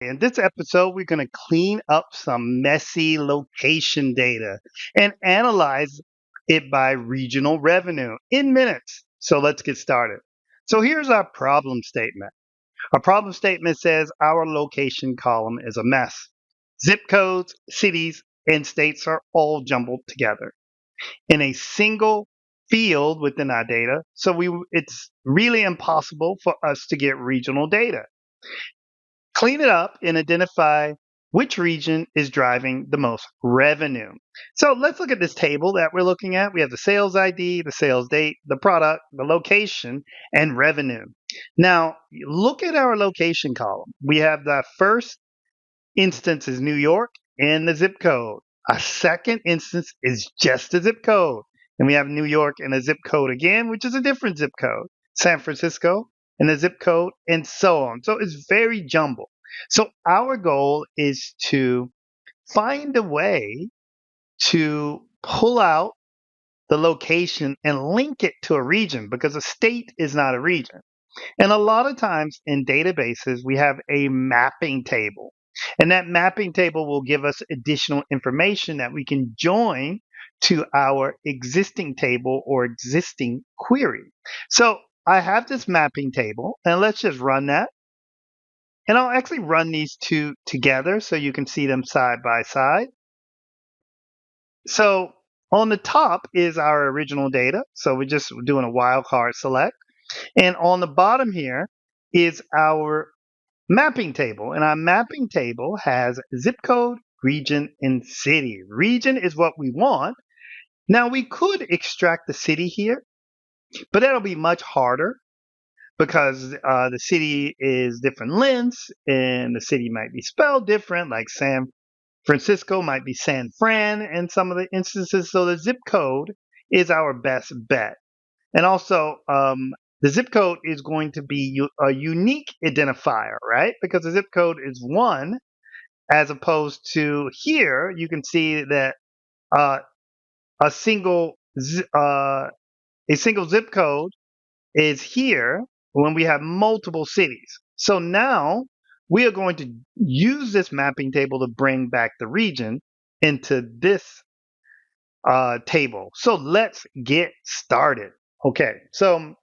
In this episode, we're going to clean up some messy location data and analyze it by regional revenue in minutes. So let's get started. So here's our problem statement. Our problem statement says our location column is a mess. Zip codes, cities, and states are all jumbled together in a single field within our data. So it's really impossible for us to get regional data. Clean it up and identify which region is driving the most revenue. So let's look at this table that we're looking at. We have the sales ID, the sales date, the product, the location, and revenue. Now, look at our location column. We have the first instance is New York and the zip code. A second instance is just a zip code. And we have New York and a zip code again, which is a different zip code. San Francisco and a zip code, and so on. So it's very jumbled. So our goal is to find a way to pull out the location and link it to a region because a state is not a region. And a lot of times in databases, we have a mapping table. And that mapping table will give us additional information that we can join to our existing table or existing query. So I have this mapping table, and let's just run that. And I'll actually run these two together so you can see them side by side. So on the top is our original data. So we're just doing a wildcard select. And on the bottom here is our mapping table. And our mapping table has zip code, region, and city. Region is what we want. Now we could extract the city here, but that'll be much harder because the city is different lengths and the city might be spelled different, like San Francisco might be San Fran in some of the instances. So the zip code is our best bet. And also, the zip code is going to be a unique identifier, right? Because the zip code is one, as opposed to here, you can see that uh, a single a single zip code is here when we have multiple cities. So now we are going to use this mapping table to bring back the region into this table. So let's get started. Okay, so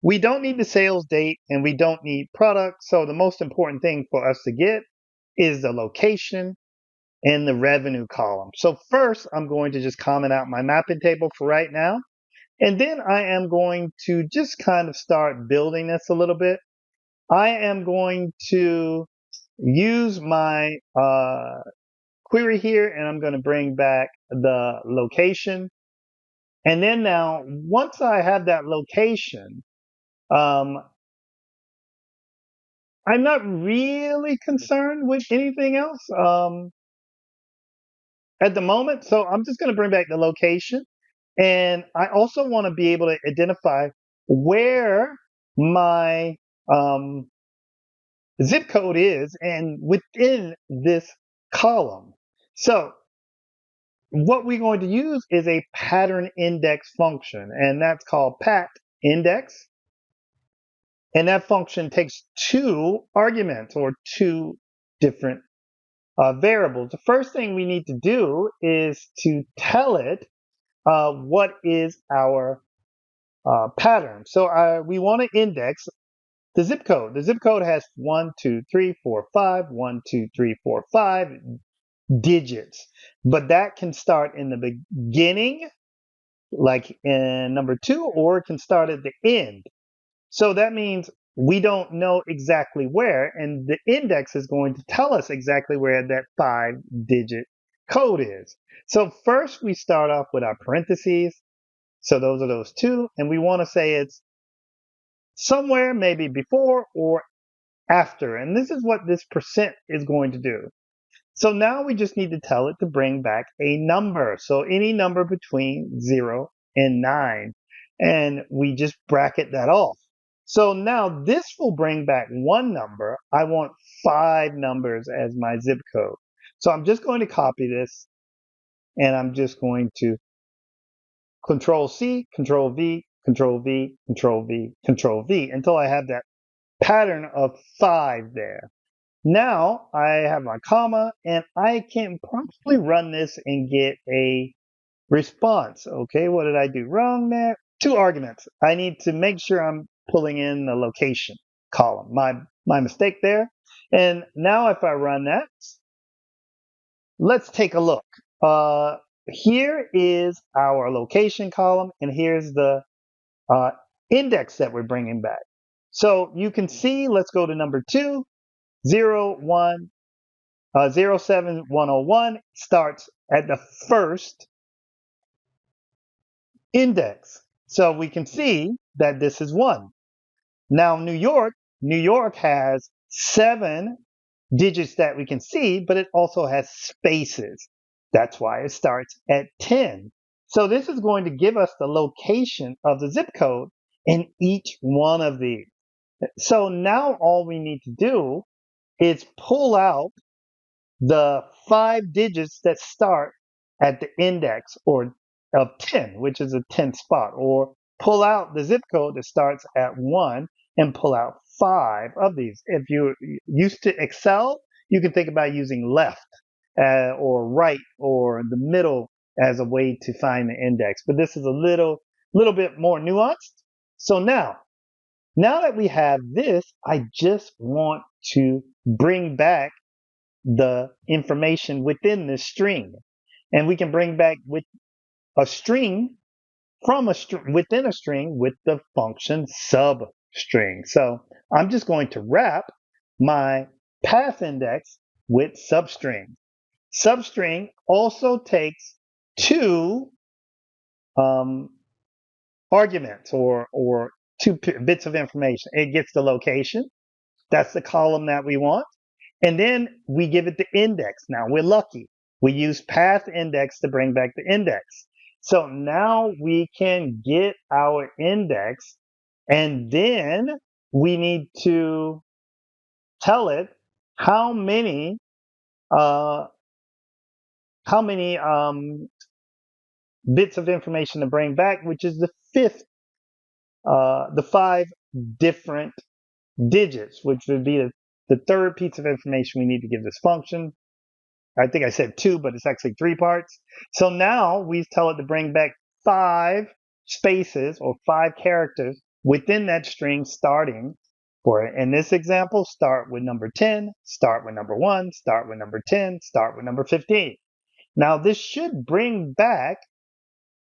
we don't need the sales date and we don't need product. So the most important thing for us to get is the location and the revenue column. So first, I'm going to just comment out my mapping table for right now. And then I am going to just kind of start building this a little bit. I am going to use my query here and I'm going to bring back the location. And then now, once I have that location, um, I'm not really concerned with anything else at the moment. So I'm just going to bring back the location. And I also want to be able to identify where my um, zip code is and within this column. So what we're going to use is a pattern index function, and that's called pat index. And that function takes two arguments or two different variables. The first thing we need to do is to tell it what is our pattern. So we want to index the zip code. The zip code has 1, 2, 3, 4, 5, 1, 2, 3, 4, 5 digits, but that can start in the beginning, like in number 2, or it can start at the end. So that means we don't know exactly where, and the index is going to tell us exactly where that 5-digit code is. So first we start off with our parentheses. So those are those two, and we want to say it's somewhere maybe before or after. And this is what this percent is going to do. So now we just need to tell it to bring back a number. So any number between 0 and 9. And we just bracket that off. So now this will bring back one number. I want 5 numbers as my zip code. So I'm just going to copy this and I'm just going to Control C, Control V, Control V, Control V, Control V until I have that pattern of 5 there. Now I have my comma and I can probably run this and get a response. Okay, what did I do wrong there? Two arguments. I need to make sure I'm pulling in the location column. My mistake there. And now if I run that, let's take a look. Here is our location column, and here's the uh, index that we're bringing back. So you can see, let's go to number 2, 07101 starts at the first index. So we can see that this is 1. Now New York has 7 digits that we can see, but it also has spaces. That's why it starts at 10. So this is going to give us the location of the zip code in each one of these. So now all we need to do is pull out the 5 digits that start at the index or of 10, which is a 10th spot, or pull out the zip code that starts at 1 and pull out 5 of these. If you're used to Excel, you can think about using left or right or the middle as a way to find the index. But this is a little bit more nuanced. So now that we have this, I just want to bring back the information within this string. And we can bring back with a string from a within a string with the function substring. So I'm just going to wrap my path index with substring. Substring also takes 2 um, arguments or 2 bits of information. It gets the location. That's the column that we want. And then we give it the index. Now we're lucky. We use path index to bring back the index. So now we can get our index, and then we need to tell it how many uh, bits of information to bring back, which is the 5 different digits, which would be the third piece of information we need to give this function. I think I said 2, but it's actually 3 parts. So now we tell it to bring back 5 spaces or 5 characters within that string starting for, in this example, start with number 10, start with number 1, start with number 10, start with number 15. Now this should bring back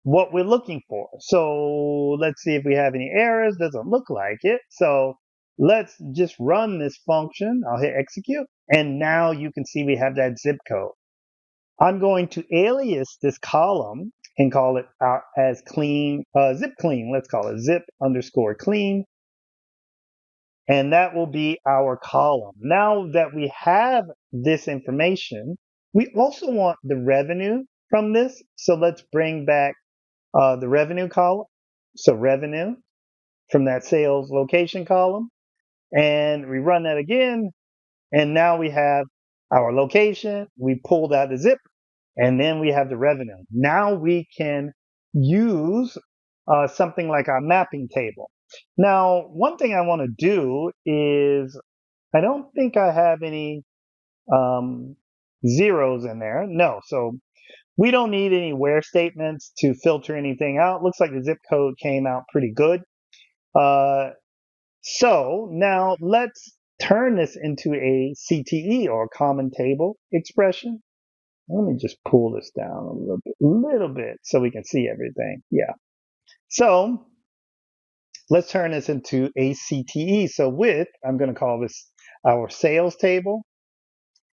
what we're looking for. So let's see if we have any errors. Doesn't look like it. So let's just run this function. I'll hit execute. And now you can see we have that zip code. I'm going to alias this column and call it as clean, zip clean. Let's call it zip underscore clean. And that will be our column. Now that we have this information, we also want the revenue from this. So let's bring back the revenue column. So revenue from that sales location column. And we run that again. And now we have our location. We pulled out the zip. And then we have the revenue. Now we can use something like our mapping table. Now, one thing I want to do is, I don't think I have any zeros in there. No, so we don't need any where statements to filter anything out. Looks like the zip code came out pretty good. So now let's turn this into a CTE or common table expression. Let me just pull this down a little bit so we can see everything. Yeah. So let's turn this into a CTE. So I'm going to call this our sales table.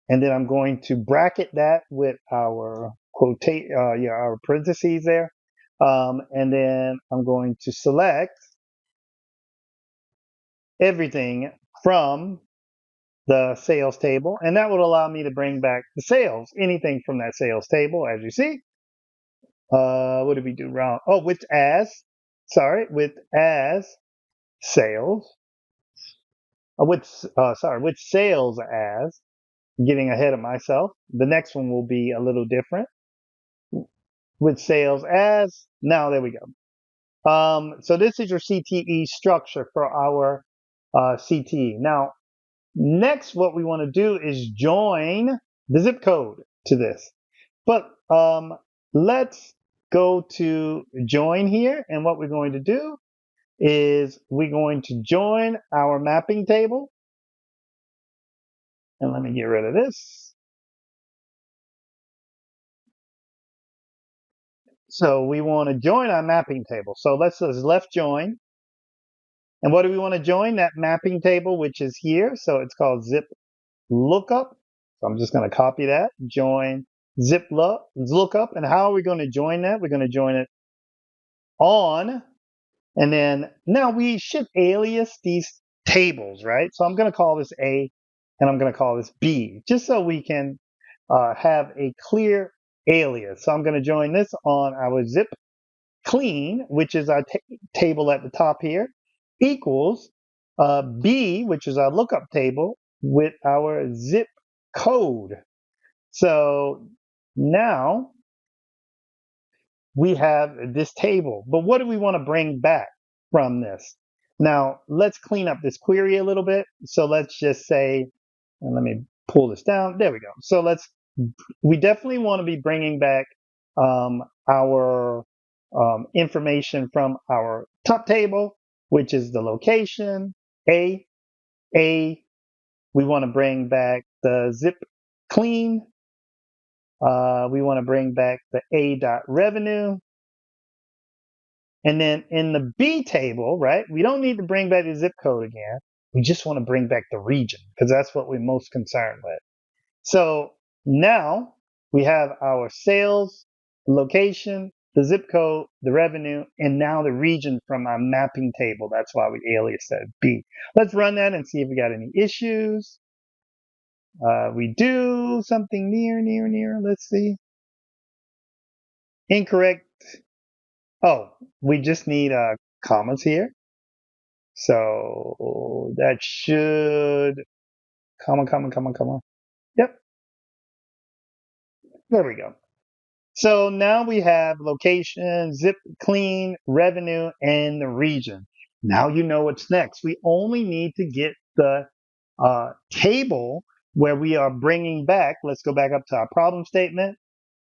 And then I'm going to bracket that with our our parentheses there. And then I'm going to select everything from the sales table. And that will allow me to bring back the sales, anything from that sales table, as you see. What did we do wrong? Oh, with as sales. With sales as, getting ahead of myself. The next one will be a little different. With sales as, now there we go. So this is your CTE structure for our CTE. Now, next, what we want to do is join the zip code to this. But let's go to join here. And what we're going to do is we're going to join our mapping table. And let me get rid of this. So we want to join our mapping table. So let's just left join. And what do we want to join? That mapping table, which is here. So it's called zip lookup. So I'm just going to copy that, join lookup. And how are we going to join that? We're going to join it on. And then now we should alias these tables, right? So I'm going to call this A and I'm going to call this B, just so we can have a clear alias. So I'm going to join this on our zip clean, which is our table at the top here, equals B, which is our lookup table, with our zip code. So now we have this table, but what do we want to bring back from this? Now, let's clean up this query a little bit. So let's just say, and let me pull this down. There we go. So we definitely want to be bringing back our information from our top table, which is the location, A. We want to bring back the zip clean. We want to bring back the A.revenue. And then in the B table, right, we don't need to bring back the zip code again. We just want to bring back the region because that's what we're most concerned with. So now we have our sales, location, the zip code, the revenue, and now the region from our mapping table. That's why we aliased that B. Let's run that and see if we got any issues. We do something near. Let's see. Incorrect. Oh, we just need commas here. So that should, comma. Yep, there we go. So now we have location, zip clean, revenue, and the region. Now you know what's next. We only need to get the table where we are bringing back. Let's go back up to our problem statement.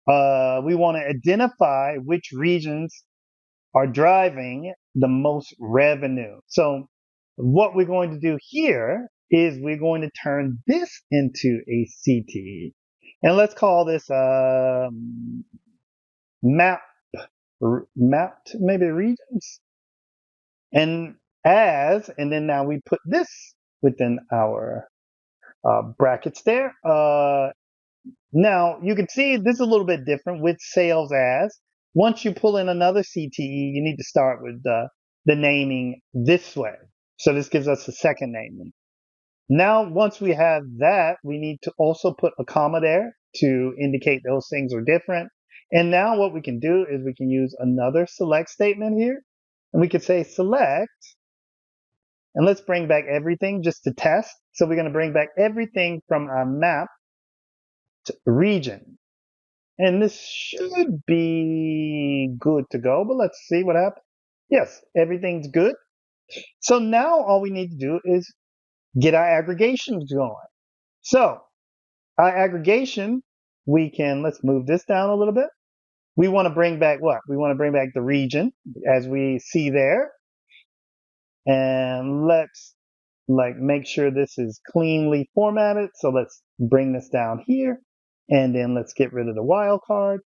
We want to identify which regions are driving the most revenue. So what we're going to do here is we're going to turn this into a CTE. And let's call this mapped maybe regions. And then now we put this within our brackets there. Now you can see this is a little bit different with sales as. Once you pull in another CTE, you need to start with the naming this way. So this gives us a second naming. Now, once we have that, we need to also put a comma there to indicate those things are different. And now what we can do is we can use another select statement here. And we could say select, and let's bring back everything just to test. So we're going to bring back everything from our map to region. And this should be good to go, but let's see what happens. Yes, everything's good. So now all we need to do is get our aggregations going. So our aggregation, let's move this down a little bit. We want to bring back what? We want to bring back the region as we see there. And let's make sure this is cleanly formatted. So let's bring this down here. And then let's get rid of the wildcard.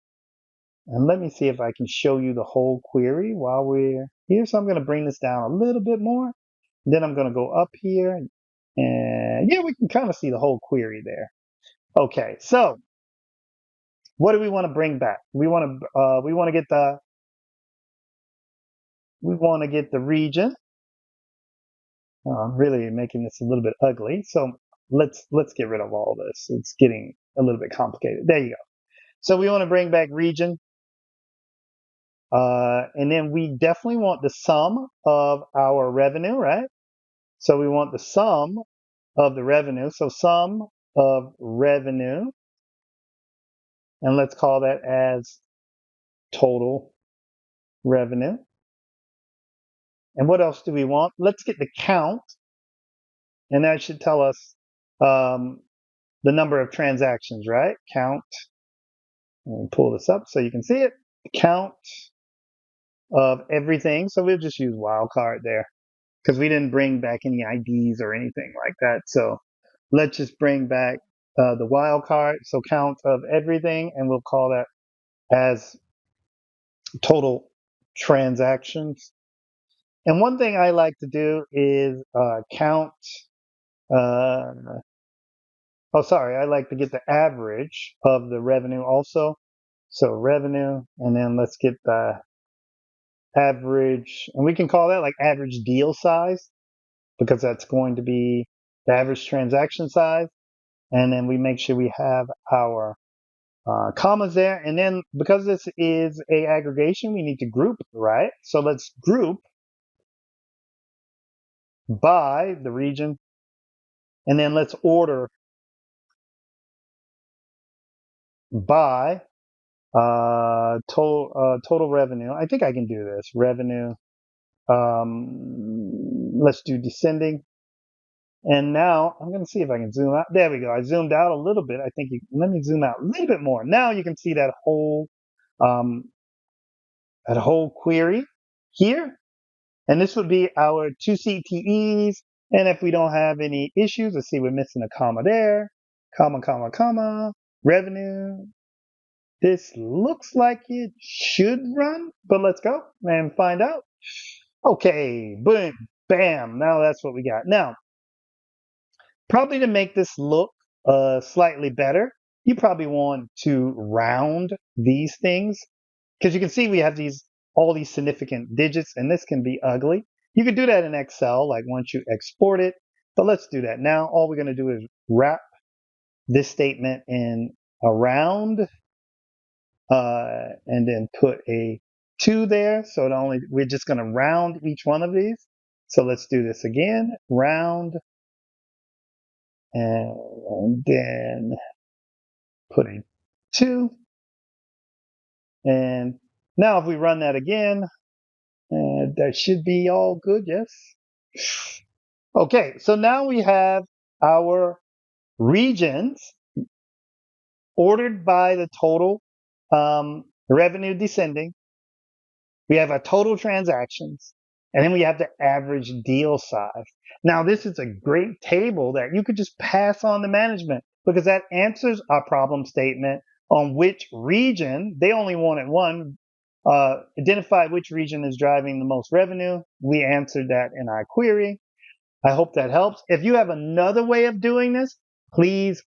And let me see if I can show you the whole query while we're here. So I'm going to bring this down a little bit more. Then I'm going to go up here. And yeah, we can kind of see the whole query there. Okay, so what do we want to bring back? We want to get the region. I'm really making this a little bit ugly. So let's get rid of all this. It's getting a little bit complicated. There you go. So we want to bring back region. And then we definitely want the sum of our revenue, right? So we want the sum of the revenue. So sum of revenue. And let's call that as total revenue. And what else do we want? Let's get the count. And that should tell us the number of transactions, right? Count. We'll pull this up so you can see it. Count of everything. So we'll just use wildcard there because we didn't bring back any IDs or anything like that. So let's just bring back the wildcard. So count of everything, and we'll call that as total transactions. And one thing I like to do is count. Uh, I like to get the average of the revenue also. So revenue, and then let's get the average, and we can call that like average deal size because that's going to be the average transaction size. And then we make sure we have our commas there. And then because this is a aggregation, we need to group, right? So let's group by the region, and then let's order by total revenue. I think I can do this. Revenue. Let's do descending. And now I'm going to see if I can zoom out. There we go. I zoomed out a little bit. I think let me zoom out a little bit more. Now you can see um, that whole query here. And this would be our two CTEs. And if we don't have any issues, let's see, we're missing a comma there, comma, revenue. This looks like it should run, but let's go and find out. Okay, boom, bam. Now that's what we got. Now, probably to make this look slightly better, you probably want to round these things because you can see we have all these significant digits, and this can be ugly. You could do that in Excel, like once you export it, but let's do that. Now, all we're going to do is wrap this statement in a round, and then put a 2 there. So we're just going to round each one of these. So let's do this again, round, and then put a 2. And now if we run that again, that should be all good, yes? Okay, so now we have our regions ordered by the total revenue descending. We have our total transactions, and then we have the average deal size. Now, this is a great table that you could just pass on to management because that answers our problem statement on which region. They only wanted one. Identify which region is driving the most revenue. We answered that in our query. I hope that helps. If you have another way of doing this, please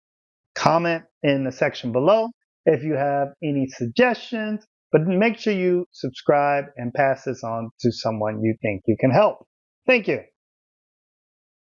comment in the section below. If you have any suggestions, but make sure you subscribe and pass this on to someone you think you can help. Thank you.